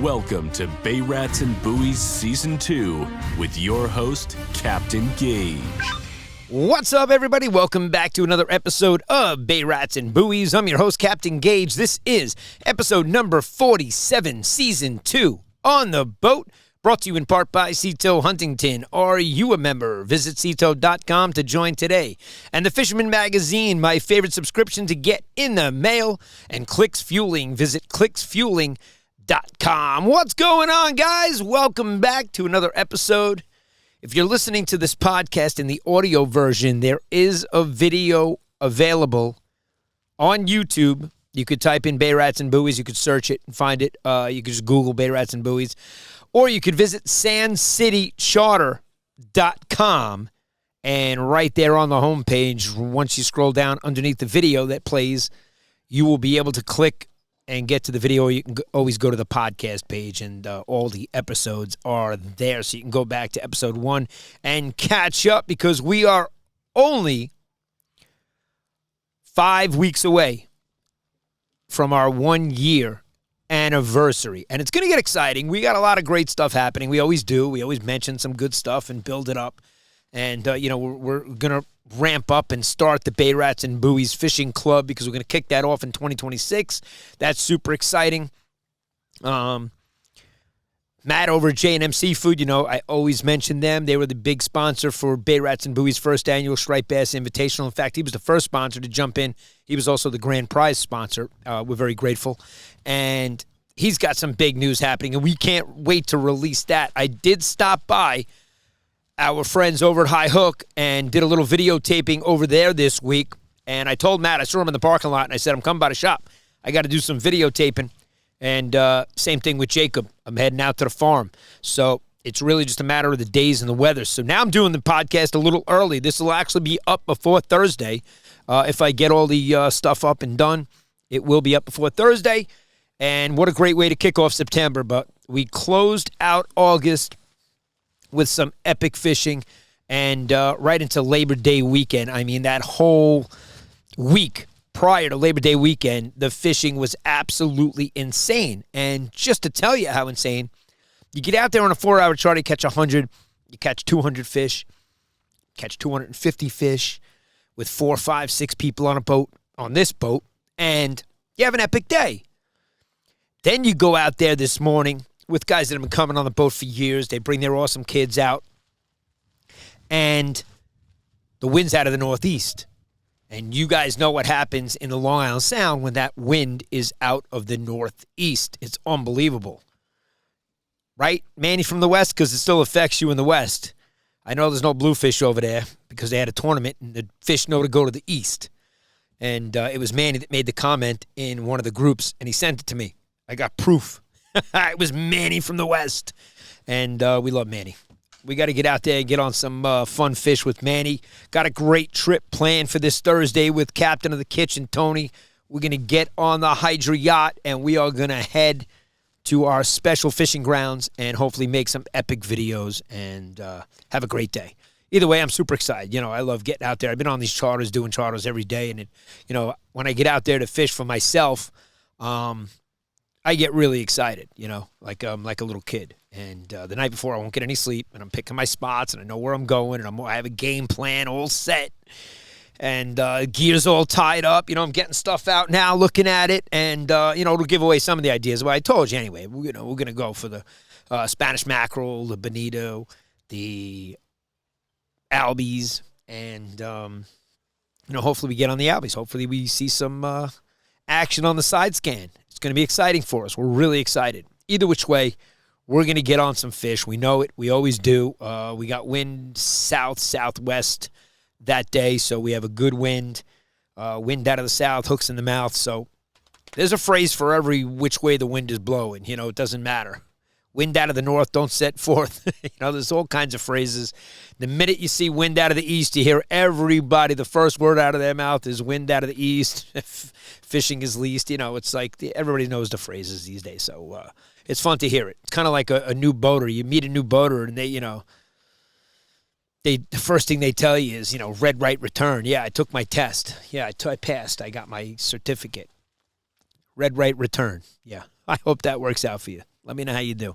Welcome to Bay Rats and Buoys Season 2 with your host, Captain Gaige. What's up, everybody? Welcome back to another episode of Bay Rats and Buoys. I'm your host, Captain Gaige. This is episode number 47, Season 2, On the Boat, brought to you in part by Cito Huntington. Are you a member? Visit Cito.com to join today. And the Fisherman Magazine, my favorite subscription to get in the mail. And Clicks Fueling. Visit clicksfueling.com. What's going on, guys? Welcome back to another episode. If you're listening to this podcast in the audio version, there is a video available on YouTube. You could type in Bay Rats and Buoys. You could search it and find it. You could just Google Bay Rats and Buoys. Or you could visit sandcitycharter.com. And right there on the homepage, once you scroll down underneath the video that plays, you will be able to click and get to the video. You can always go to the podcast page, and all the episodes are there. So you can go back to episode 1 and catch up, because we are only 5 weeks away from our 1-year anniversary. And it's going to get exciting. We got a lot of great stuff happening. We always do. We always mention some good stuff and build it up. And, we're going to ramp up and start the Bay Rats and Buoys Fishing Club, because we're going to kick that off in 2026. That's super exciting. Matt over at J&M Seafood, I always mention them. They were the big sponsor for Bay Rats and Buoys' first annual Striped Bass Invitational. In fact, he was the first sponsor to jump in. He was also the grand prize sponsor. We're very grateful. And he's got some big news happening, and we can't wait to release that. I did stop by our friends over at High Hook and did a little videotaping over there this week. And I told Matt, I saw him in the parking lot, and I said, I'm coming by the shop. I got to do some videotaping. And same thing with Jacob. I'm heading out to the farm. So it's really just a matter of the days and the weather. So now I'm doing the podcast a little early. This will actually be up before Thursday. If I get all the stuff up and done, it will be up before Thursday. And what a great way to kick off September. But we closed out August with some epic fishing, and right into Labor Day weekend. I mean, that whole week prior to Labor Day weekend, the fishing was absolutely insane. And just to tell you how insane, you get out there on a 4-hour charter, you catch 100, you catch 200 fish, catch 250 fish with 4, 5, 6 people on a boat, on this boat, and you have an epic day. Then you go out there this morning with guys that have been coming on the boat for years. They bring their awesome kids out, and the wind's out of the northeast. And you guys know what happens in the Long Island Sound when that wind is out of the northeast. It's unbelievable. Right, Manny from the west? Because it still affects you in the west. I know there's no bluefish over there because they had a tournament, and the fish know to go to the east. And it was Manny that made the comment in one of the groups, and he sent it to me. I got proof. It was Manny from the west. And we love Manny. We got to get out there and get on some fun fish with Manny. Got a great trip planned for this Thursday with Captain of the Kitchen, Tony. We're going to get on the Hydra yacht, and we are going to head to our special fishing grounds and hopefully make some epic videos and have a great day. Either way, I'm super excited. I love getting out there. I've been on these charters, doing charters every day. And, when I get out there to fish for myself, I get really excited, like a little kid. And the night before, I won't get any sleep, and I'm picking my spots, and I know where I'm going, and I have a game plan all set, and gear's all tied up. I'm getting stuff out now, looking at it, and, it'll give away some of the ideas. Well, I told you anyway, we're going to go for the Spanish mackerel, the Bonito, the Albies, and, hopefully we get on the Albies. Hopefully we see some action on the side scan. It's going to be exciting for us. We're really excited. Either which way, we're going to get on some fish. We know it. We always do. We got wind southwest that day, so we have a good wind. Wind out of the south, hooks in the mouth. So there's a phrase for every which way the wind is blowing. It doesn't matter. Wind out of the north, don't set forth. There's all kinds of phrases. The minute you see wind out of the east, you hear everybody, the first word out of their mouth is wind out of the east. Fishing is least. It's like everybody knows the phrases these days. So it's fun to hear it. It's kind of like a new boater. You meet a new boater, and the first thing they tell you is, red right return. Yeah, I took my test. Yeah, I passed. I got my certificate. Red right return. Yeah, I hope that works out for you. Let me know how you do.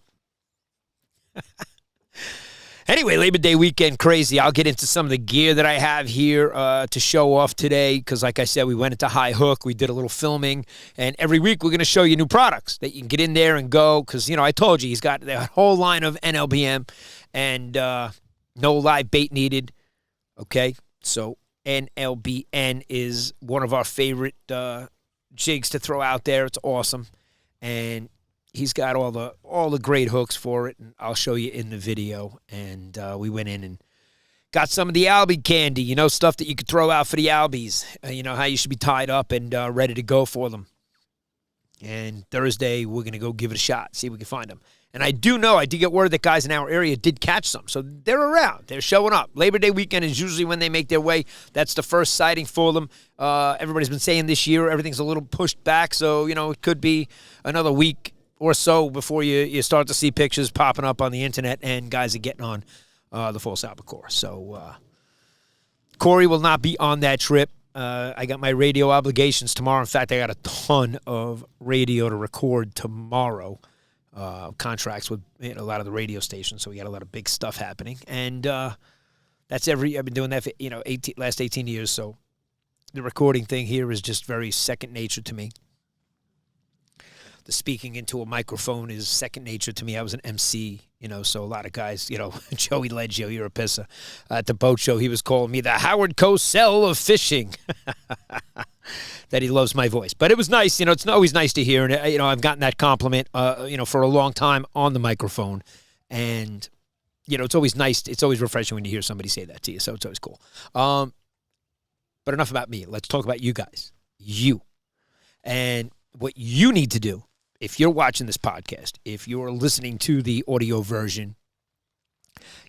Anyway, Labor Day weekend, crazy. I'll get into some of the gear that I have here to show off today because, like I said, we went into High Hook. We did a little filming, and every week we're going to show you new products that you can get in there and go because, I told you he's got that whole line of NLBM and no live bait needed, okay? So NLBN is one of our favorite jigs to throw out there. It's awesome, and he's got all the great hooks for it, and I'll show you in the video. And we went in and got some of the Albie candy, stuff that you could throw out for the Albies. How you should be tied up and ready to go for them. And Thursday, we're going to go give it a shot, see if we can find them. And I did get word that guys in our area did catch some. So they're around. They're showing up. Labor Day weekend is usually when they make their way. That's the first sighting for them. Everybody's been saying this year everything's a little pushed back. So, it could be another week or so before you start to see pictures popping up on the internet and guys are getting on the false albacore. So Corey will not be on that trip. I got my radio obligations tomorrow. In fact, I got a ton of radio to record tomorrow. Contracts with a lot of the radio stations, so we got a lot of big stuff happening. And that's I've been doing that for last 18 years. So the recording thing here is just very second nature to me. The speaking into a microphone is second nature to me. I was an MC, so a lot of guys, Joey Leggio, you're a pisser. At the boat show, he was calling me the Howard Cosell of fishing. That he loves my voice. But it was nice, it's always nice to hear. And, I've gotten that compliment, for a long time on the microphone. And, it's always nice. It's always refreshing when you hear somebody say that to you. So it's always cool. But enough about me. Let's talk about you guys. You. And what you need to do, if you're watching this podcast, if you're listening to the audio version,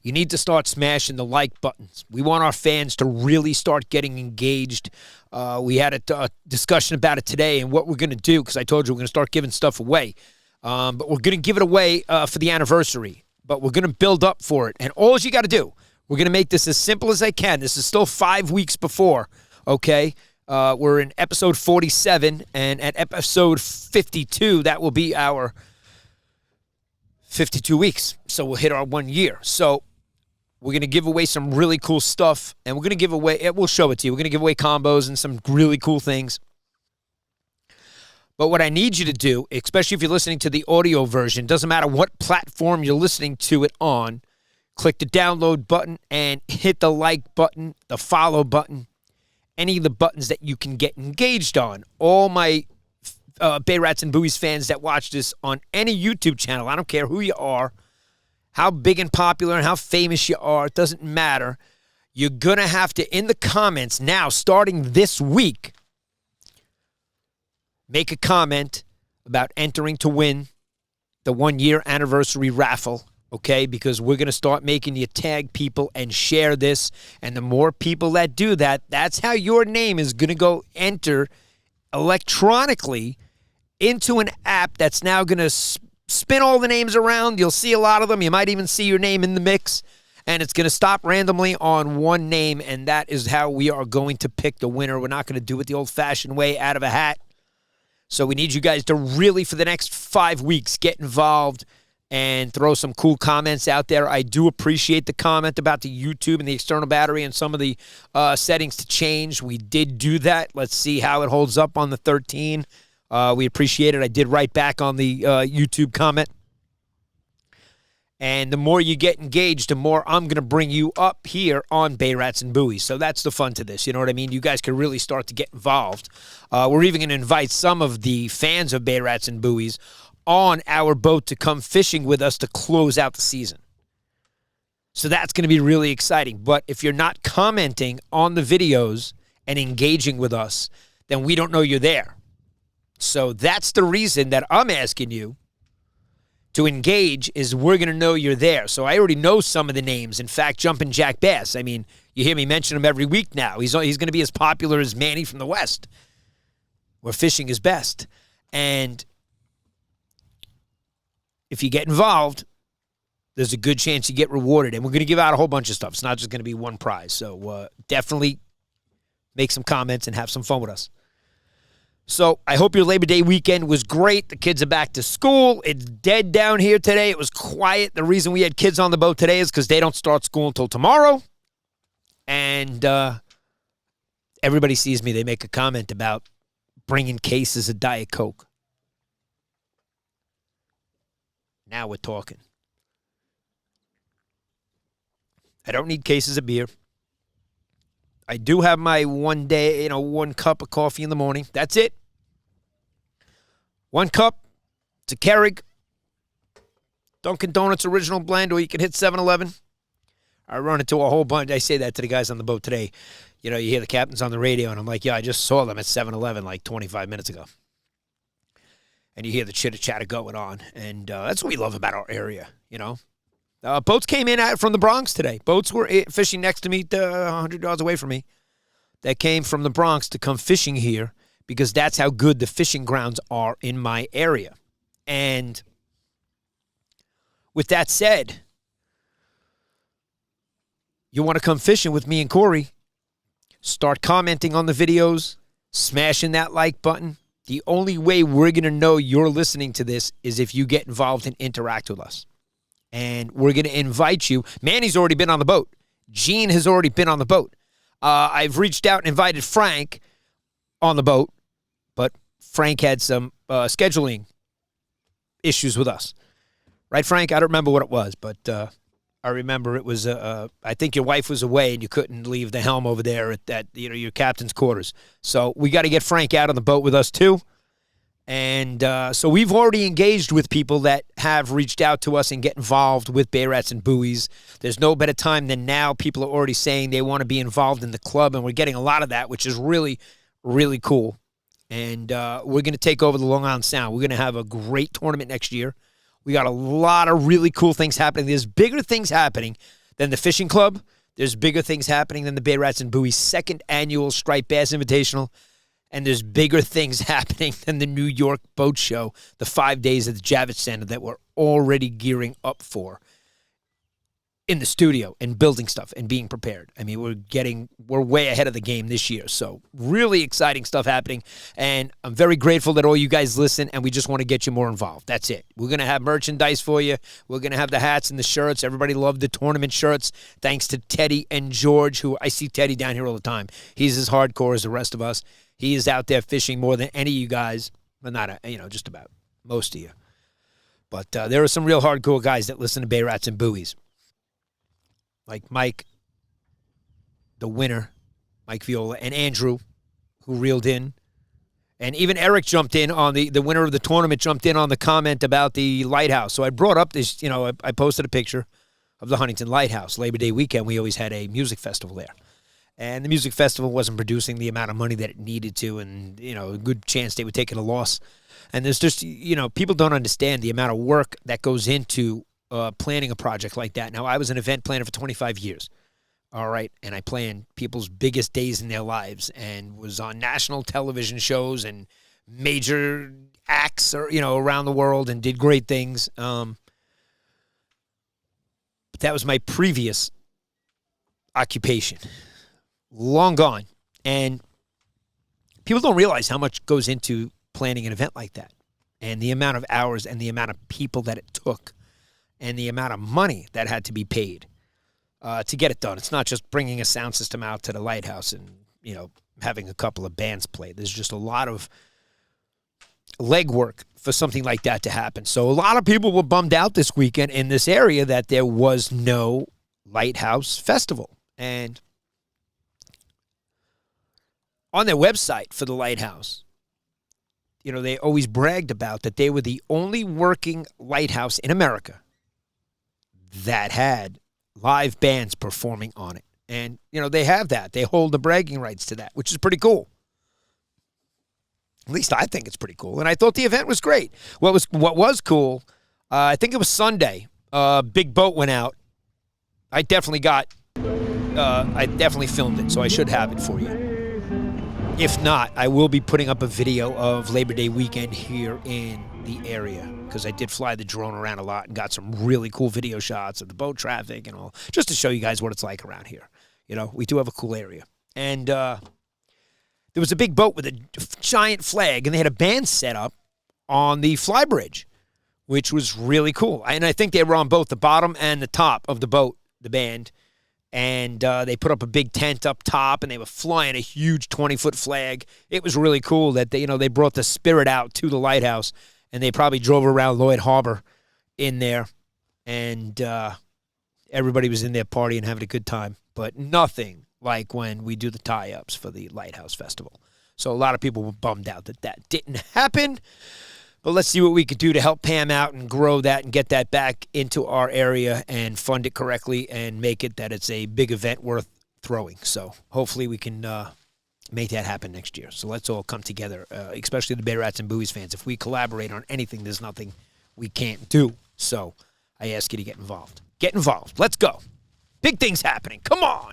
you need to start smashing the like buttons. We want our fans to really start getting engaged. We had a discussion about it today and what we're going to do, because I told you we're going to start giving stuff away. But we're going to give it away for the anniversary. But we're going to build up for it. And all you got to do, we're going to make this as simple as I can. This is still 5 weeks before, okay? We're in episode 47, and at episode 52, that will be our 52 weeks. So we'll hit our 1 year. So we're going to give away some really cool stuff, and we're going to give away, we'll show it to you. We're going to give away combos and some really cool things. But what I need you to do, especially if you're listening to the audio version, doesn't matter what platform you're listening to it on, click the download button and hit the like button, the follow button, any of the buttons that you can get engaged on. All my Bay Rats and Buoys fans that watch this on any YouTube channel, I don't care who you are, how big and popular and how famous you are, it doesn't matter. You're going to have to, in the comments now, starting this week, make a comment about entering to win the 1 year anniversary raffle, okay? Because we're going to start making you tag people and share this. And the more people that do that, that's how your name is going to go enter electronically into an app that's now going to spin all the names around. You'll see a lot of them. You might even see your name in the mix. And it's going to stop randomly on one name, and that is how we are going to pick the winner. We're not going to do it the old-fashioned way out of a hat. So we need you guys to really, for the next 5 weeks, get involved and throw some cool comments out there. I do appreciate the comment about the YouTube and the external battery and some of the settings to change. We did do that. Let's see how it holds up on the 13. We appreciate it. I did write back on the YouTube comment. And the more you get engaged, the more I'm going to bring you up here on Bay Rats and Buoys. So that's the fun to this. You know what I mean? You guys can really start to get involved. We're even going to invite some of the fans of Bay Rats and Buoys on our boat to come fishing with us to close out the season. So that's going to be really exciting. But if you're not commenting on the videos and engaging with us, then we don't know you're there. So that's the reason that I'm asking you to engage, is we're going to know you're there. So I already know some of the names. In fact, Jumpin' Jack Bass. I mean, you hear me mention him every week now. He's going to be as popular as Manny from the West, where fishing is best. And if you get involved, there's a good chance you get rewarded. And we're going to give out a whole bunch of stuff. It's not just going to be one prize. So definitely make some comments and have some fun with us. So I hope your Labor Day weekend was great. The kids are back to school. It's dead down here today. It was quiet. The reason we had kids on the boat today is because they don't start school until tomorrow. And everybody sees me. They make a comment about bringing cases of Diet Coke. Now we're talking. I don't need cases of beer. I do have my one cup of coffee in the morning. That's it. 1 cup. It's a Keurig. Dunkin' Donuts original blend, or you can hit 7-Eleven. I run into a whole bunch. I say that to the guys on the boat today. You know, you hear the captains on the radio, and I'm like, yeah, I just saw them at 7-Eleven like 25 minutes ago. And you hear the chitter-chatter going on. And that's what we love about our area, you know. Boats came in from the Bronx today. Boats were fishing next to me 100 yards away from me. That came from the Bronx to come fishing here because that's how good the fishing grounds are in my area. And with that said, you want to come fishing with me and Corey, start commenting on the videos, smashing that like button. The only way we're going to know you're listening to this is if you get involved and interact with us. And we're going to invite you. Manny's already been on the boat. Gene has already been on the boat. I've reached out and invited Frank on the boat, but Frank had some scheduling issues with us. Right, Frank? I don't remember what it was, but I remember it was, I think your wife was away and you couldn't leave the helm over there at your captain's quarters. So we got to get Frank out on the boat with us too. And so we've already engaged with people that have reached out to us and get involved with Bay Rats and Buoys. There's no better time than now. People are already saying they want to be involved in the club, and we're getting a lot of that, which is really, really cool. And we're going to take over the Long Island Sound. We're going to have a great tournament next year. We got a lot of really cool things happening. There's bigger things happening than the fishing club. There's bigger things happening than the Bay Rats and Buoys second annual Striped Bass Invitational. And there's bigger things happening than the New York Boat Show, the 5 days at the Javits Center that we're already gearing up for in the studio and building stuff and being prepared. I mean, we're way ahead of the game this year. So really exciting stuff happening. And I'm very grateful that all you guys listen, and we just want to get you more involved. That's it. We're going to have merchandise for you. We're going to have the hats and the shirts. Everybody loved the tournament shirts. Thanks to Teddy and George, who I see Teddy down here all the time. He's as hardcore as the rest of us. He is out there fishing more than any of you guys. Well, not, just about most of you. But there are some real hardcore guys that listen to Bay Rats and Buoys. Like Mike, the winner, Mike Viola, and Andrew, who reeled in. And even Eric jumped in on the winner of the tournament, jumped in on the comment about the lighthouse. So I brought up this, I posted a picture of the Huntington Lighthouse. Labor Day weekend, we always had a music festival there. And the music festival wasn't producing the amount of money that it needed to, and, a good chance they were taking a loss. And there's just, people don't understand the amount of work that goes into planning a project like that. Now, I was an event planner for 25 years, all right, and I planned people's biggest days in their lives and was on national television shows and major acts, around the world and did great things. But that was my previous occupation. Long gone. And people don't realize how much goes into planning an event like that, and the amount of hours and the amount of people that it took and the amount of money that had to be paid to get it done. It's not just bringing a sound system out to the lighthouse and, having a couple of bands play. There's just a lot of legwork for something like that to happen. So a lot of people were bummed out this weekend in this area that there was no lighthouse festival. And on their website for the lighthouse, they always bragged about that they were the only working lighthouse in America that had live bands performing on it. And, they have that. They hold the bragging rights to that, which is pretty cool. At least I think it's pretty cool. And I thought the event was great. What was cool, I think it was Sunday, big boat went out. I definitely filmed it, so I should have it for you. If not, I will be putting up a video of Labor Day weekend here in the area, because I did fly the drone around a lot and got some really cool video shots of the boat traffic and all, just to show you guys what it's like around here. We do have a cool area. And there was a big boat with a giant flag, and they had a band set up on the fly bridge, which was really cool. And I think they were on both the bottom and the top of the boat, the band. And they put up a big tent up top, and they were flying a huge 20-foot flag. It was really cool that they brought the spirit out to the lighthouse, and they probably drove around Lloyd Harbor in there, and everybody was in there partying, having a good time. But nothing like when we do the tie-ups for the Lighthouse Festival. So a lot of people were bummed out that that didn't happen. But let's see what we could do to help Pam out and grow that and get that back into our area and fund it correctly and make it that it's a big event worth throwing. So hopefully we can make that happen next year. So let's all come together, especially the Bay Rats and Buoys fans. If we collaborate on anything, there's nothing we can't do. So I ask you to get involved. Get involved. Let's go. Big things happening. Come on.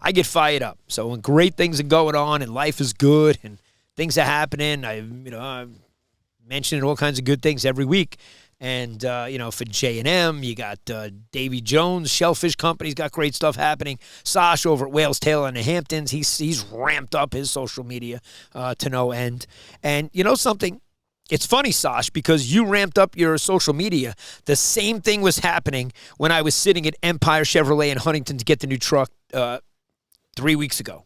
I get fired up. So when great things are going on and life is good and things are happening, I'm mentioning all kinds of good things every week. And, for J&M, you got Davy Jones, Shellfish Company's got great stuff happening. Sash over at Wales Tail in the Hamptons, he's ramped up his social media to no end. And you know something? It's funny, Sash, because you ramped up your social media. The same thing was happening when I was sitting at Empire Chevrolet in Huntington to get the new truck 3 weeks ago.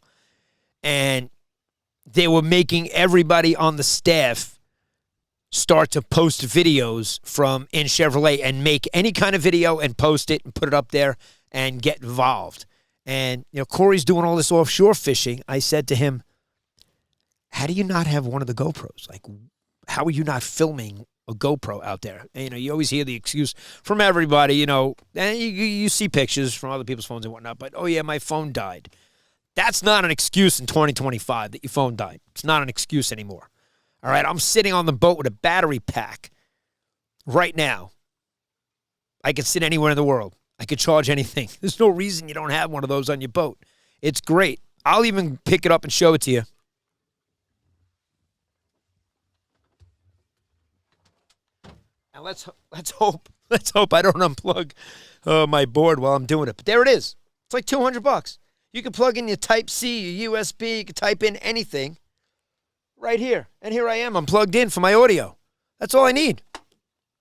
And they were making everybody on the staff start to post videos from in Chevrolet and make any kind of video and post it and put it up there and get involved. And, Corey's doing all this offshore fishing. I said to him, how do you not have one of the GoPros? Like, how are you not filming a GoPro out there? And, you always hear the excuse from everybody, and you see pictures from other people's phones and whatnot, but, oh, yeah, my phone died. That's not an excuse in 2025 that your phone died. It's not an excuse anymore. All right, I'm sitting on the boat with a battery pack right now. I could sit anywhere in the world. I could charge anything. There's no reason you don't have one of those on your boat. It's great. I'll even pick it up and show it to you. And let's hope I don't unplug my board while I'm doing it. But there it is. It's like $200. You can plug in your Type-C, your USB. You can type in anything. Right here. And here I am. I'm plugged in for my audio. That's all I need.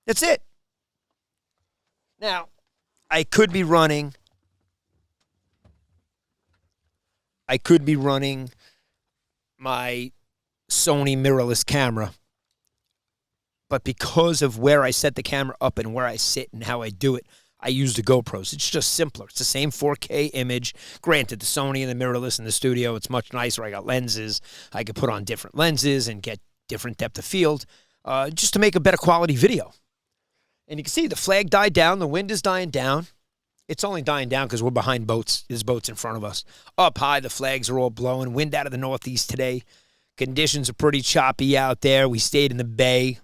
That's it. Now, I could be running my Sony mirrorless camera. But because of where I set the camera up and where I sit and how I do it, I use the GoPros. It's just simpler. It's the same 4K image. Granted, the Sony and the mirrorless in the studio, it's much nicer. I got lenses. I could put on different lenses and get different depth of field just to make a better quality video. And you can see the flag died down. The wind is dying down. It's only dying down because we're behind boats. There's boats in front of us. Up high, the flags are all blowing. Wind out of the northeast today. Conditions are pretty choppy out there. We stayed in the bay.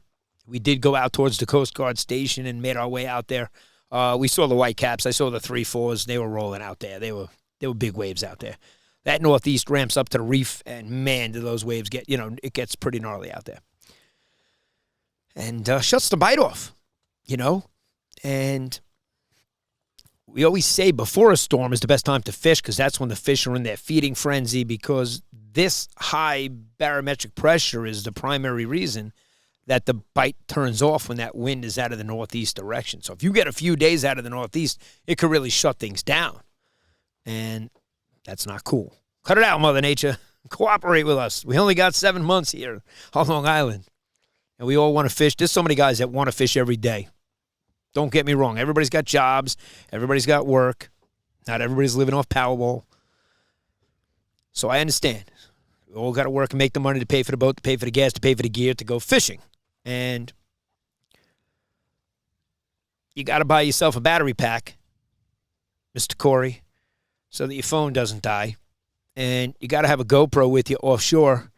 We did go out towards the Coast Guard station and made our way out there. We saw the white caps. I saw the 3-4s. They were rolling out there. They were big waves out there. That northeast ramps up to the reef, and man, do those waves get, it gets pretty gnarly out there. And shuts the bite off, And we always say before a storm is the best time to fish because that's when the fish are in their feeding frenzy because this high barometric pressure is the primary reason that the bite turns off when that wind is out of the northeast direction. So if you get a few days out of the northeast, it could really shut things down. And that's not cool. Cut it out, Mother Nature. Cooperate with us. We only got 7 months here on Long Island. And we all want to fish. There's so many guys that want to fish every day. Don't get me wrong. Everybody's got jobs. Everybody's got work. Not everybody's living off Powerball. So I understand. We all got to work and make the money to pay for the boat, to pay for the gas, to pay for the gear, to go fishing. And you got to buy yourself a battery pack, Mr. Corey, so that your phone doesn't die. And you got to have a GoPro with you offshore,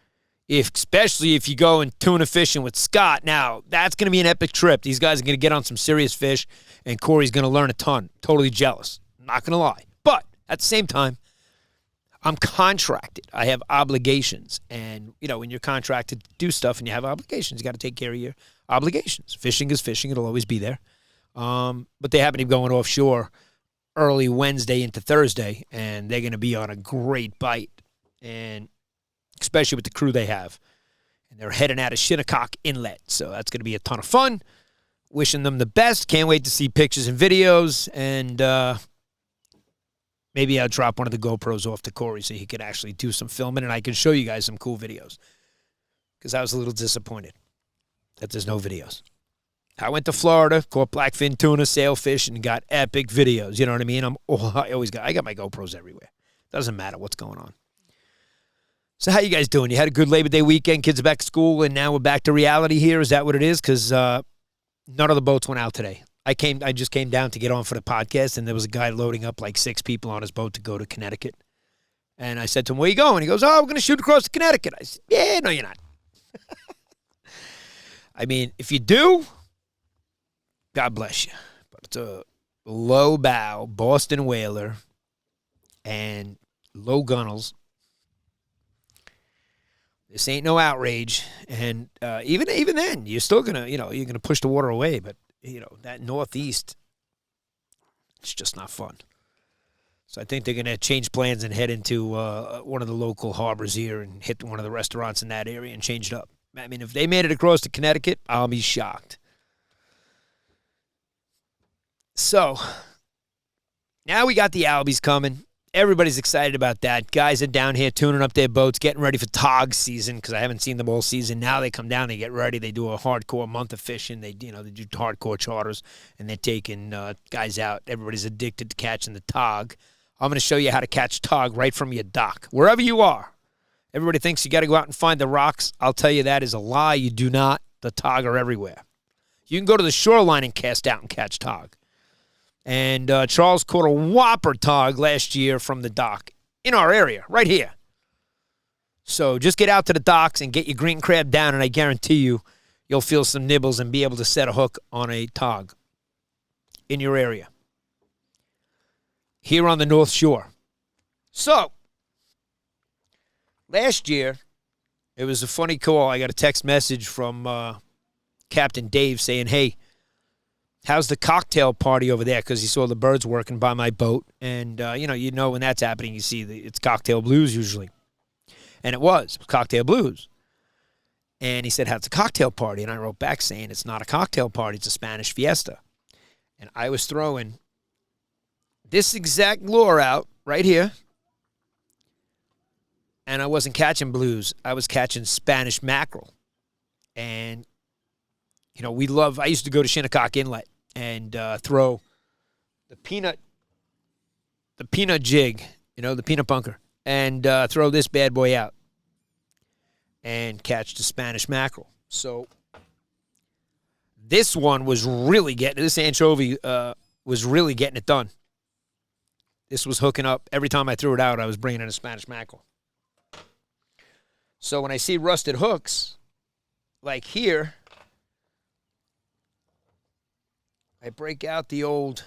especially if you go and tuna fishing with Scott. Now, that's going to be an epic trip. These guys are going to get on some serious fish, and Corey's going to learn a ton. Totally jealous. Not going to lie. But at the same time, I'm contracted. I have obligations. And, when you're contracted to do stuff and you have obligations, you got to take care of your obligations. Fishing is fishing. It'll always be there. But they happen to be going offshore early Wednesday into Thursday, and they're going to be on a great bite. And especially with the crew they have. And they're heading out of Shinnecock Inlet, so that's going to be a ton of fun. Wishing them the best. Can't wait to see pictures and videos, and maybe I'll drop one of the GoPros off to Corey so he could actually do some filming, and I can show you guys some cool videos, because I was a little disappointed that there's no videos. I went to Florida, caught blackfin tuna, sailfish, and got epic videos. You know what I mean? I got my GoPros everywhere. Doesn't matter what's going on. So how you guys doing? You had a good Labor Day weekend, kids are back to school, and now we're back to reality here. Is that what it is? Because none of the boats went out today. I just came down to get on for the podcast, and there was a guy loading up like 6 people on his boat to go to Connecticut. And I said to him, where you going? He goes, we're going to shoot across to Connecticut. I said, yeah, no, you're not. I mean, if you do, God bless you. But it's a low bow Boston whaler and low gunnels. This ain't no outrage, and even then, you're still gonna, you're gonna push the water away. But that northeast, it's just not fun. So I think they're gonna change plans and head into one of the local harbors here and hit one of the restaurants in that area and change it up. I mean, if they made it across to Connecticut, I'll be shocked. So now we got the Albies coming. Everybody's excited about that. Guys are down here tuning up their boats, getting ready for tog season, because I haven't seen them all season. Now they come down, they get ready. They do a hardcore month of fishing. They do hardcore charters, and they're taking guys out. Everybody's addicted to catching the tog. I'm going to show you how to catch tog right from your dock, wherever you are. Everybody thinks you got to go out and find the rocks. I'll tell you that is a lie. You do not. The tog are everywhere. You can go to the shoreline and cast out and catch tog. And Charles caught a whopper tog last year from the dock in our area, right here. So just get out to the docks and get your green crab down, and I guarantee you'll feel some nibbles and be able to set a hook on a tog in your area here on the North Shore. So last year, it was a funny call. I got a text message from Captain Dave saying, hey, how's the cocktail party over there? Because he saw the birds working by my boat. And, you know when that's happening, you see it's cocktail blues usually. And it was cocktail blues. And he said, how's the cocktail party? And I wrote back saying, it's not a cocktail party. It's a Spanish fiesta. And I was throwing this exact lure out right here. And I wasn't catching blues. I was catching Spanish mackerel. And, I used to go to Shinnecock Inlet and throw the peanut jig, the peanut bunker, and throw this bad boy out and catch the Spanish mackerel. So this one was really this anchovy was really getting it done. This was hooking up. Every time I threw it out, I was bringing in a Spanish mackerel. So when I see rusted hooks, like here, I break out the old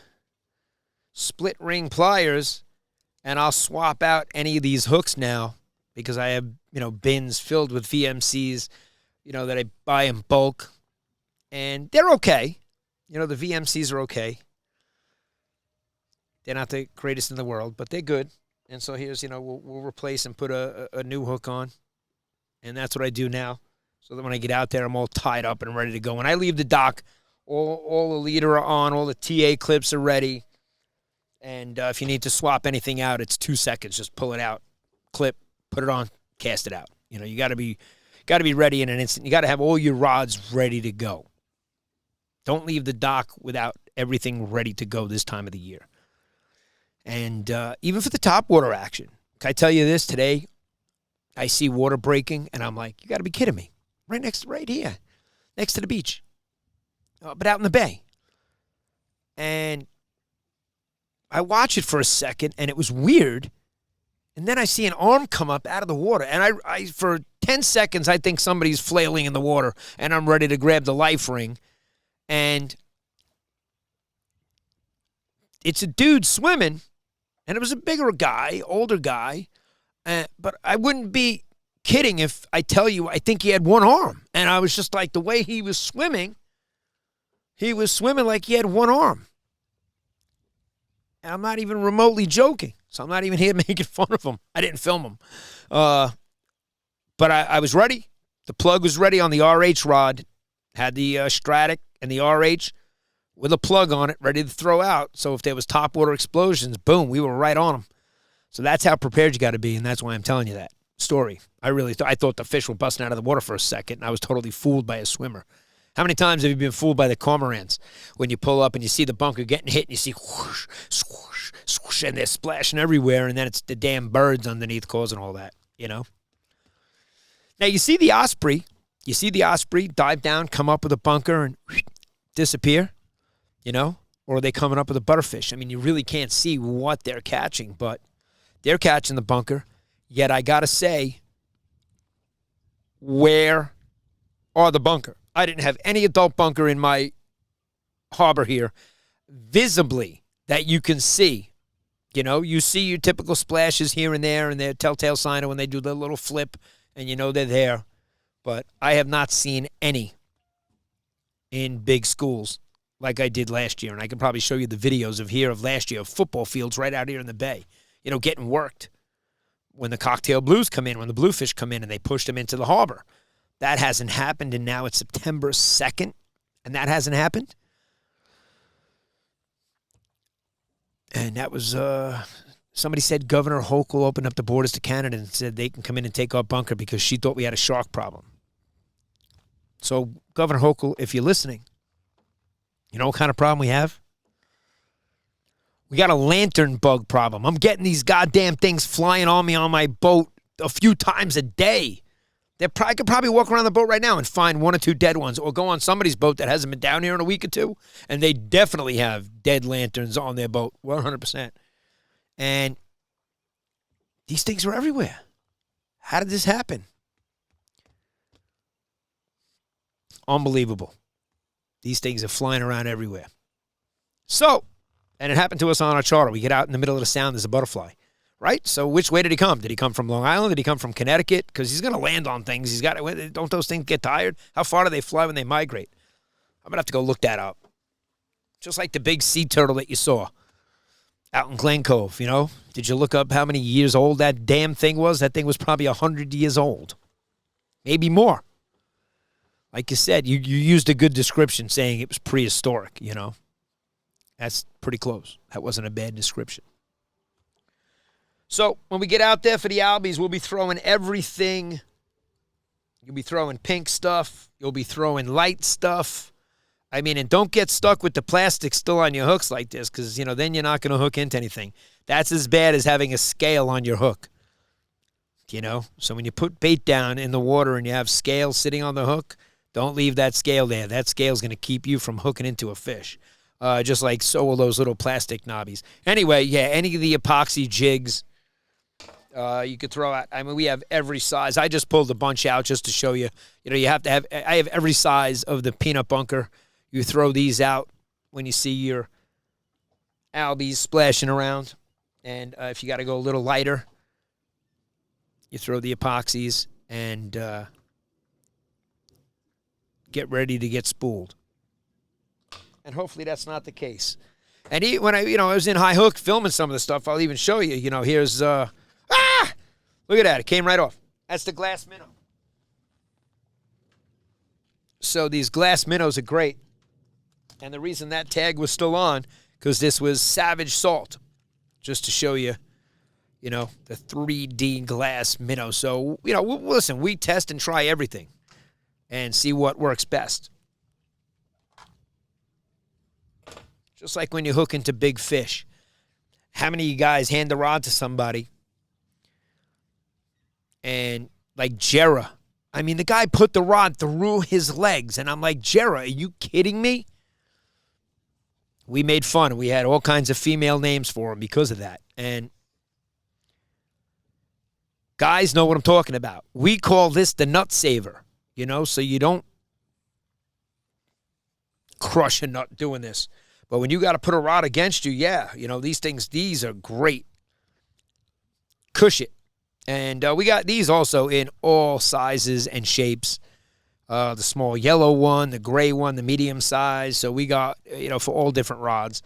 split ring pliers, and I'll swap out any of these hooks now because I have, bins filled with VMCs, that I buy in bulk. And they're okay. The VMCs are okay. They're not the greatest in the world, but they're good. And so here's, we'll replace and put a new hook on. And that's what I do now. So that when I get out there, I'm all tied up and ready to go. When I leave the dock, all the leader are on, all the TA clips are ready. And if you need to swap anything out, it's 2 seconds. Just pull it out, clip, put it on, cast it out. You got to be ready in an instant. You got to have all your rods ready to go. Don't leave the dock without everything ready to go this time of the year. And even for the topwater action, can I tell you this? Today, I see water breaking, and I'm like, you got to be kidding me. Right here, next to the beach. But out in the bay. And I watch it for a second, and it was weird. And then I see an arm come up out of the water. And I for 10 seconds, I think somebody's flailing in the water, and I'm ready to grab the life ring. And it's a dude swimming, and it was a bigger guy, older guy. But I wouldn't be kidding if I tell you I think he had one arm. And I was just like, the way he was swimming like he had one arm. And I'm not even remotely joking. So I'm not even here making fun of him. I didn't film him. But I was ready. The plug was ready on the RH rod. Had the Stratic and the RH with a plug on it, ready to throw out. So if there was topwater explosions, boom, we were right on them. So that's how prepared you got to be, and that's why I'm telling you that story. I thought the fish were busting out of the water for a second, and I was totally fooled by a swimmer. How many times have you been fooled by the cormorants when you pull up and you see the bunker getting hit and you see whoosh, swoosh, swoosh, and they're splashing everywhere, and then it's the damn birds underneath causing all that, you know? Now, you see the osprey. You see the osprey dive down, come up with a bunker, and disappear, you know? Or are they coming up with a butterfish? I mean, you really can't see what they're catching, but they're catching the bunker. Yet I got to say, where are the bunker? I didn't have any adult bunker in my harbor here visibly that you can see. You know, you see your typical splashes here and there and their telltale sign when they do the little flip and you know they're there. But I have not seen any in big schools like I did last year. And I can probably show you the videos of last year of football fields right out here in the bay, you know, getting worked. When the cocktail blues come in, when the bluefish come in and they push them into the harbor. That hasn't happened, and now it's September 2nd, and that hasn't happened. And that was, somebody said Governor Hochul opened up the borders to Canada and said they can come in and take our bunker because she thought we had a shark problem. So, Governor Hochul, if you're listening, you know what kind of problem we have? We got a lantern bug problem. I'm getting these goddamn things flying on me on my boat a few times a day. I could probably walk around the boat right now and find one or two dead ones, or go on somebody's boat that hasn't been down here in a week or two, and they definitely have dead lanterns on their boat, 100%. And these things are everywhere. How did this happen? Unbelievable. These things are flying around everywhere. So, and it happened to us on our charter. We get out in the middle of the sound, there's a butterfly. Right? So which way did he come? Did he come from Long Island? Did he come from Connecticut? Because he's going to land on things. Don't those things get tired? How far do they fly when they migrate? I'm going to have to go look that up. Just like the big sea turtle that you saw out in Glen Cove, you know? Did you look up how many years old that damn thing was? That thing was probably 100 years old. Maybe more. Like you said, you used a good description saying it was prehistoric, you know? That's pretty close. That wasn't a bad description. So when we get out there for the Albies, we'll be throwing everything. You'll be throwing pink stuff. You'll be throwing light stuff. I mean, and don't get stuck with the plastic still on your hooks like this because, you know, then you're not going to hook into anything. That's as bad as having a scale on your hook, you know. So when you put bait down in the water and you have scales sitting on the hook, don't leave that scale there. That scale is going to keep you from hooking into a fish, just like so will those little plastic knobbies. Anyway, yeah, any of the epoxy jigs, you could throw out. I mean, we have every size. I just pulled a bunch out just to show you. You know, you have to have. I have every size of the peanut bunker. You throw these out when you see your Albies splashing around, and if you got to go a little lighter, you throw the epoxies and get ready to get spooled. And hopefully that's not the case. And when I was in High Hook filming some of the stuff, I'll even show you. You know, here's look at that. It came right off. That's the glass minnow. So these glass minnows are great. And the reason that tag was still on, because this was Savage Salt. Just to show you, you know, the 3D glass minnow. So, you know, listen, we test and try everything and see what works best. Just like when you hook into big fish. How many of you guys hand the rod to somebody and, like, Jera, I mean, the guy put the rod through his legs, and I'm like, Jera, are you kidding me? We made fun. We had all kinds of female names for him because of that. And guys know what I'm talking about. We call this the nut saver, you know, so you don't crush a nut doing this. But when you got to put a rod against you, yeah, you know, these are great. Cush it. And we got these also in all sizes and shapes. The small yellow one, the gray one, the medium size. So we got, you know, for all different rods.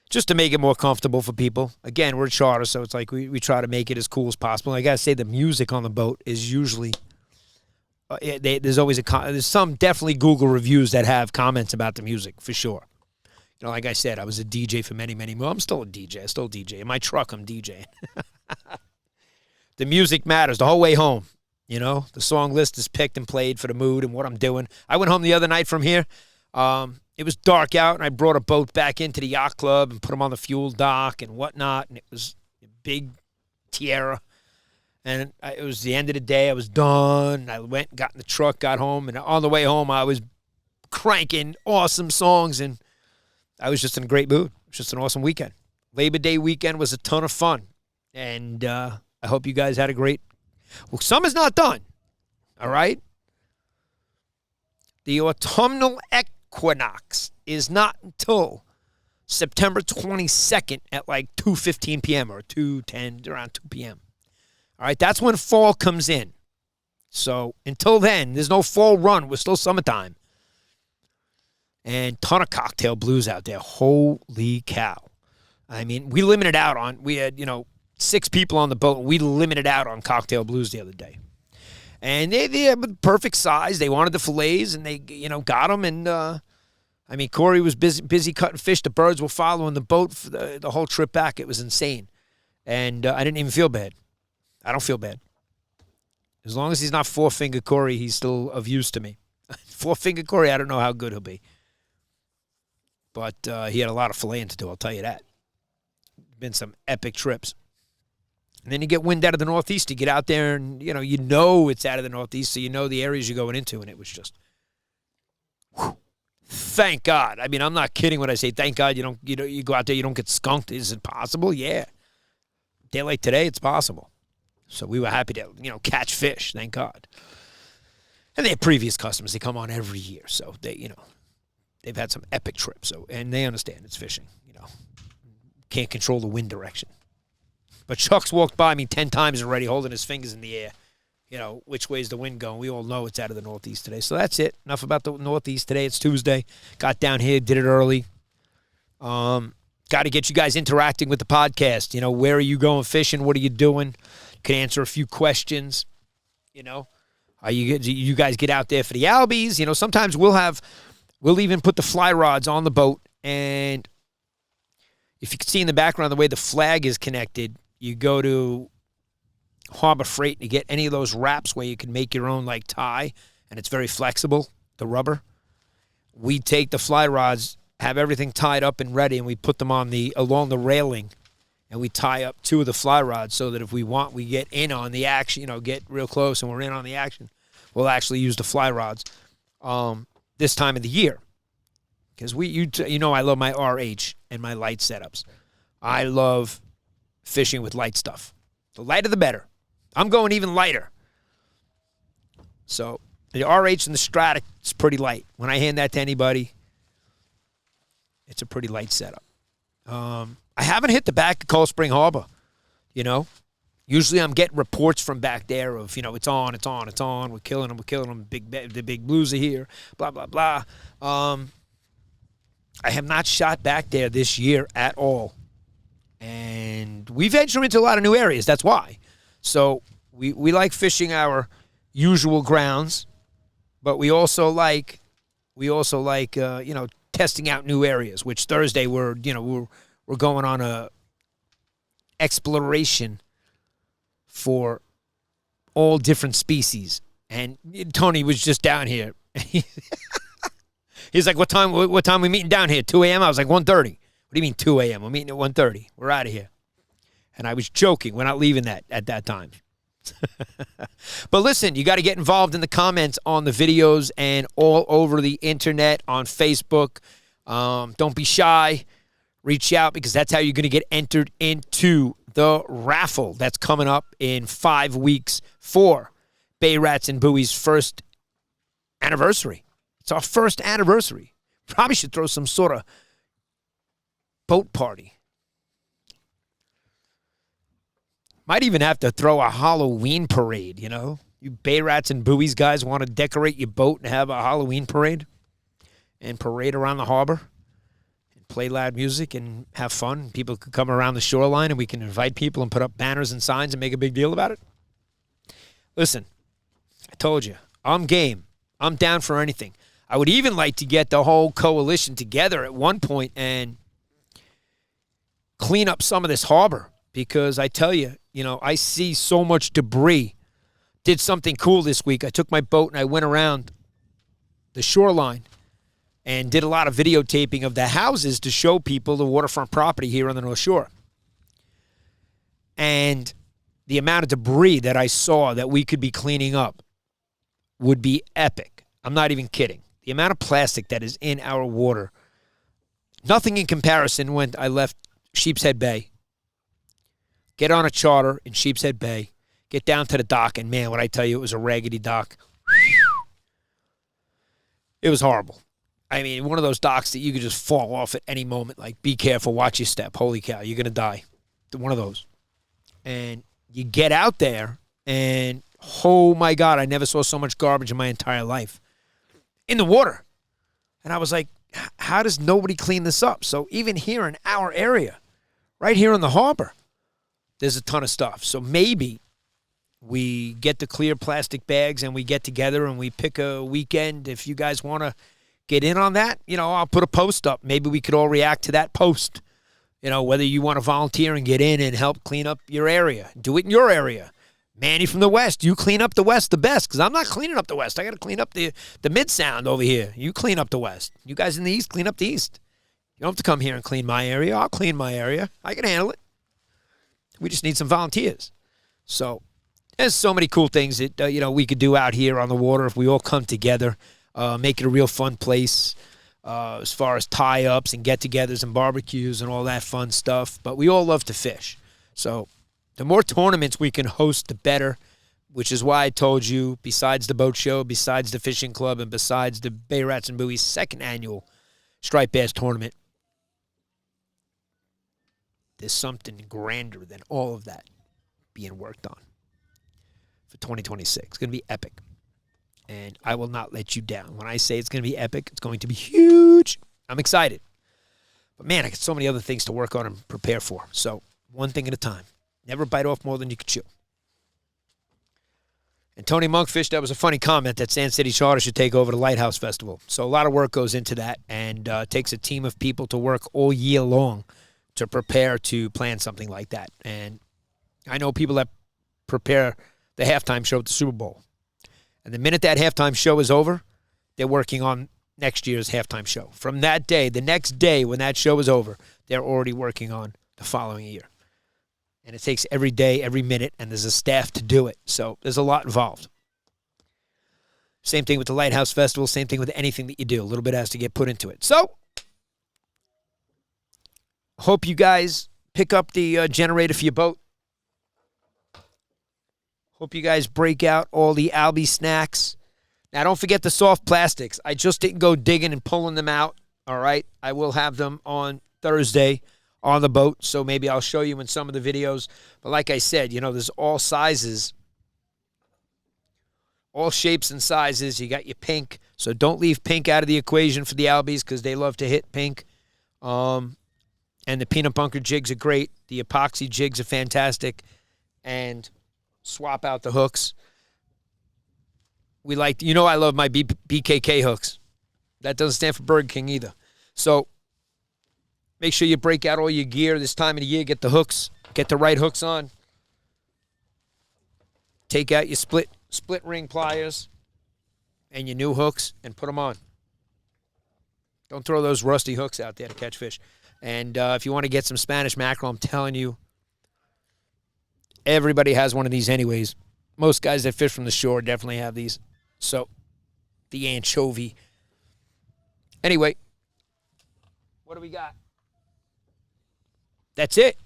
Just to make it more comfortable for people. Again, we're a charter, so it's like we try to make it as cool as possible. I got to say the music on the boat is usually there's always there's some definitely Google reviews that have comments about the music for sure. You know, like I said, I was a DJ for many, many more. I'm still a DJ. I still DJ. In my truck, I'm DJing. The music matters the whole way home. You know, the song list is picked and played for the mood and what I'm doing. I went home the other night from here. It was dark out, and I brought a boat back into the yacht club and put them on the fuel dock and whatnot, and it was a big Tierra. And it was the end of the day. I was done. I went, got in the truck, got home, and on the way home, I was cranking awesome songs, and I was just in a great mood. It was just an awesome weekend. Labor Day weekend was a ton of fun, and I hope you guys had a great. Well, summer's not done, all right? The autumnal equinox is not until September 22nd at like 2:15 p.m. or 2:10, around 2 p.m. All right, that's when fall comes in. So until then, there's no fall run. We're still summertime. And ton of cocktail blues out there. Holy cow. I mean, we had, 6 people on the boat. We limited out on cocktail blues the other day. And they have the perfect size. They wanted the fillets, and they, got them. And, Corey was busy cutting fish. The birds were following the boat for the whole trip back. It was insane. And I didn't even feel bad. I don't feel bad. As long as he's not four-finger Corey, he's still of use to me. Four-finger Corey, I don't know how good he'll be. But he had a lot of filleting to do, I'll tell you that. Been some epic trips. And then you get wind out of the northeast. You get out there and, you know it's out of the northeast, so you know the areas you're going into, and it was just, whew, thank God. I mean, I'm not kidding when I say thank God you go out there, you don't get skunked. Is it possible? Yeah. A day like today, it's possible. So we were happy to, catch fish, thank God. And they have previous customers. They come on every year, so they, they've had some epic trips. So, and they understand it's fishing, Can't control the wind direction. But Chuck's walked by me 10 times already, holding his fingers in the air. Which way's the wind going? We all know it's out of the northeast today. So that's it. Enough about the northeast today. It's Tuesday. Got down here, did it early. Got to get you guys interacting with the podcast. Where are you going fishing? What are you doing? Can answer a few questions. Are you guys get out there for the Albies? Sometimes we'll even put the fly rods on the boat, and if you can see in the background the way the flag is connected, you go to Harbor Freight to get any of those wraps where you can make your own like tie, and it's very flexible, the rubber. We take the fly rods, have everything tied up and ready, and we put them along the railing, and we tie up 2 of the fly rods so that if we want, we get in on the action, get real close and we're in on the action. We'll actually use the fly rods this time of the year. Because I love my RH and my light setups. I love fishing with light stuff. The lighter the better. I'm going even lighter. So the RH and the Strata is pretty light. When I hand that to anybody, it's a pretty light setup. I haven't hit the back of Cold Spring Harbor, Usually I'm getting reports from back there of, it's on. We're killing them. The big blues are here, blah, blah, blah. I have not shot back there this year at all. And we venture into a lot of new areas. That's why. So we like fishing our usual grounds, but we also like testing out new areas, which Thursday we're going on a exploration for all different species. And Tony was just down here. He's like, what time we meeting down here? 2 a.m.? I was like, 1:30. What do you mean 2 a.m.? We're meeting at 1:30. We're out of here. And I was joking. We're not leaving that at that time. But listen, you got to get involved in the comments on the videos and all over the internet, on Facebook. Don't be shy. Reach out, because that's how you're going to get entered into the raffle that's coming up in 5 weeks for Bay Rats and Buoys' first anniversary. It's our first anniversary. Probably should throw some sort of boat party. Might even have to throw a Halloween parade, You Bay Rats and Buoys guys want to decorate your boat and have a Halloween parade and parade around the harbor and play loud music and have fun. People could come around the shoreline and we can invite people and put up banners and signs and make a big deal about it. Listen, I told you, I'm game. I'm down for anything. I would even like to get the whole coalition together at one point and clean up some of this harbor, because I tell you, I see so much debris. Did something cool this week. I took my boat and I went around the shoreline and did a lot of videotaping of the houses to show people the waterfront property here on the North Shore. And the amount of debris that I saw that we could be cleaning up would be epic. I'm not even kidding. The amount of plastic that is in our water, nothing in comparison when I left Sheepshead Bay. Get on a charter in Sheepshead Bay, get down to the dock, and man, when I tell you it was a raggedy dock, it was horrible. I mean, one of those docks that you could just fall off at any moment. Like, be careful, watch your step. Holy cow, you're going to die. One of those. And you get out there, and oh my God, I never saw so much garbage in my entire life. In the water. And I was like, how does nobody clean this up? So even here in our area, right here in the harbor, there's a ton of stuff. So maybe we get the clear plastic bags and we get together and we pick a weekend. If you guys want to get in on that, I'll put a post up. Maybe we could all react to that post. Whether you want to volunteer and get in and help clean up your area. Do it in your area. Manny from the West, you clean up the West the best, because I'm not cleaning up the West. I got to clean up the Mid-Sound over here. You clean up the West. You guys in the East, clean up the East. You don't have to come here and clean my area. I'll clean my area. I can handle it. We just need some volunteers. So there's so many cool things that, we could do out here on the water if we all come together, make it a real fun place as far as tie-ups and get-togethers and barbecues and all that fun stuff. But we all love to fish. So the more tournaments we can host, the better, which is why I told you, besides the boat show, besides the fishing club, and besides the Bay Rats and Buoys second annual striped bass tournament, there's something grander than all of that being worked on for 2026. It's going to be epic, and I will not let you down. When I say it's going to be epic, it's going to be huge. I'm excited. But, man, I got so many other things to work on and prepare for. So one thing at a time. Never bite off more than you can chew. And Tony Monkfish, that was a funny comment that Sand City Charter should take over the Lighthouse Festival. So a lot of work goes into that, and it takes a team of people to work all year long to prepare to plan something like that. And I know people that prepare the halftime show at the Super Bowl. And the minute that halftime show is over, they're working on next year's halftime show. From that day, the next day when that show is over, they're already working on the following year. And it takes every day, every minute, and there's a staff to do it. So there's a lot involved. Same thing with the Lighthouse Festival, same thing with anything that you do. A little bit has to get put into it. So, hope you guys pick up the generator for your boat. Hope you guys break out all the Albies snacks. Now, don't forget the soft plastics. I just didn't go digging and pulling them out, all right? I will have them on Thursday on the boat, so maybe I'll show you in some of the videos. But like I said, there's all sizes, all shapes and sizes. You got your pink, so don't leave pink out of the equation for the Albies because they love to hit pink. And the peanut bunker jigs are great. The epoxy jigs are fantastic. And swap out the hooks. We like, I love my BKK hooks. That doesn't stand for Burger King either. So make sure you break out all your gear this time of the year. Get the hooks. Get the right hooks on. Take out your split ring pliers and your new hooks and put them on. Don't throw those rusty hooks out there to catch fish. And if you want to get some Spanish mackerel, I'm telling you, everybody has one of these anyways. Most guys that fish from the shore definitely have these. So, the anchovy. Anyway, what do we got? That's it.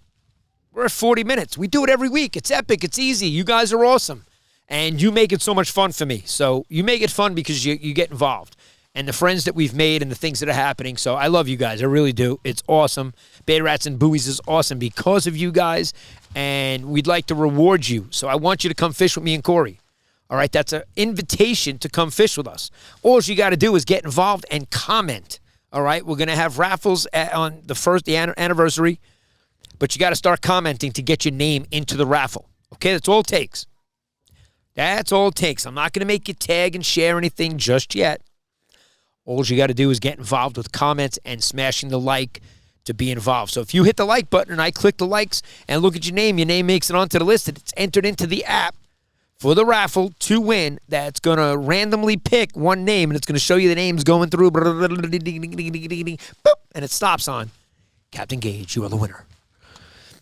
We're at 40 minutes. We do it every week. It's epic. It's easy. You guys are awesome. And you make it so much fun for me. So you make it fun because you get involved. And the friends that we've made and the things that are happening. So I love you guys. I really do. It's awesome. Bay Rats and Buoys is awesome because of you guys. And we'd like to reward you. So I want you to come fish with me and Corey. All right? That's an invitation to come fish with us. All you got to do is get involved and comment. All right? We're going to have raffles on the anniversary. But you got to start commenting to get your name into the raffle. Okay? That's all it takes. That's all it takes. I'm not going to make you tag and share anything just yet. All you got to do is get involved with comments and smashing the like to be involved. So if you hit the like button and I click the likes and look at your name makes it onto the list. It's entered into the app for the raffle to win. That's going to randomly pick one name, and it's going to show you the names going through. Boop, and it stops on Captain Gaige. You are the winner.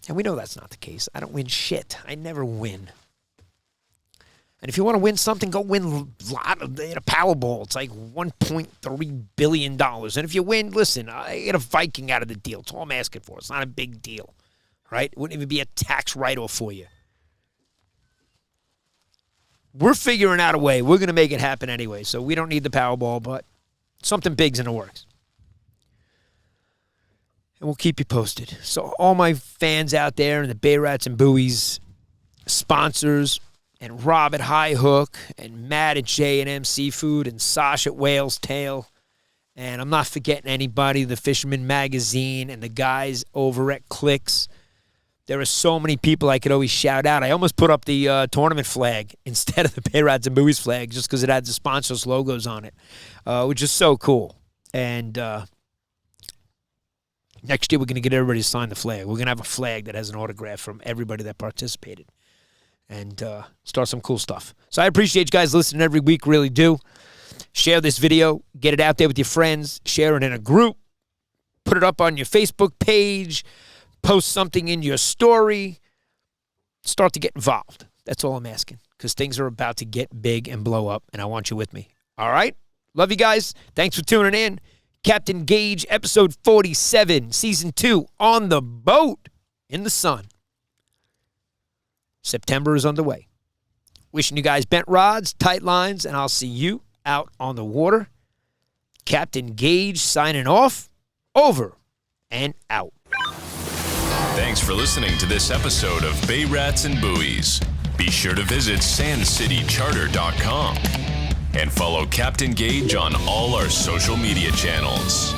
And we know that's not the case. I don't win shit. I never win. And if you want to win something, go win a lot of a Powerball. It's like $1.3 billion. And if you win, listen, I get a Viking out of the deal. It's all I'm asking for. It's not a big deal, right? It wouldn't even be a tax write-off for you. We're figuring out a way. We're going to make it happen anyway. So we don't need the Powerball, but something big's in the works. And we'll keep you posted. So all my fans out there and the Bay Rats and Buoys sponsors, and Rob at High Hook, and Matt at J&M Seafood, and Sasha at Whale's Tail, and I'm not forgetting anybody, the Fisherman Magazine, and the guys over at Clicks. There are so many people I could always shout out. I almost put up the tournament flag instead of the Bay Rats and Buoys flag just because it had the sponsors' logos on it, which is so cool. And next year we're going to get everybody to sign the flag. We're going to have a flag that has an autograph from everybody that participated. And start some cool stuff. So I appreciate you guys listening every week, really do. Share this video. Get it out there with your friends. Share it in a group. Put it up on your Facebook page. Post something in your story. Start to get involved. That's all I'm asking. Because things are about to get big and blow up, and I want you with me. All right? Love you guys. Thanks for tuning in. Captain Gaige, episode 47, season 2, on the boat in the sun. September is underway. Wishing you guys bent rods, tight lines, and I'll see you out on the water. Captain Gaige signing off, over and out. Thanks for listening to this episode of Bay Rats and Buoys. Be sure to visit sandcitycharter.com and follow Captain Gaige on all our social media channels.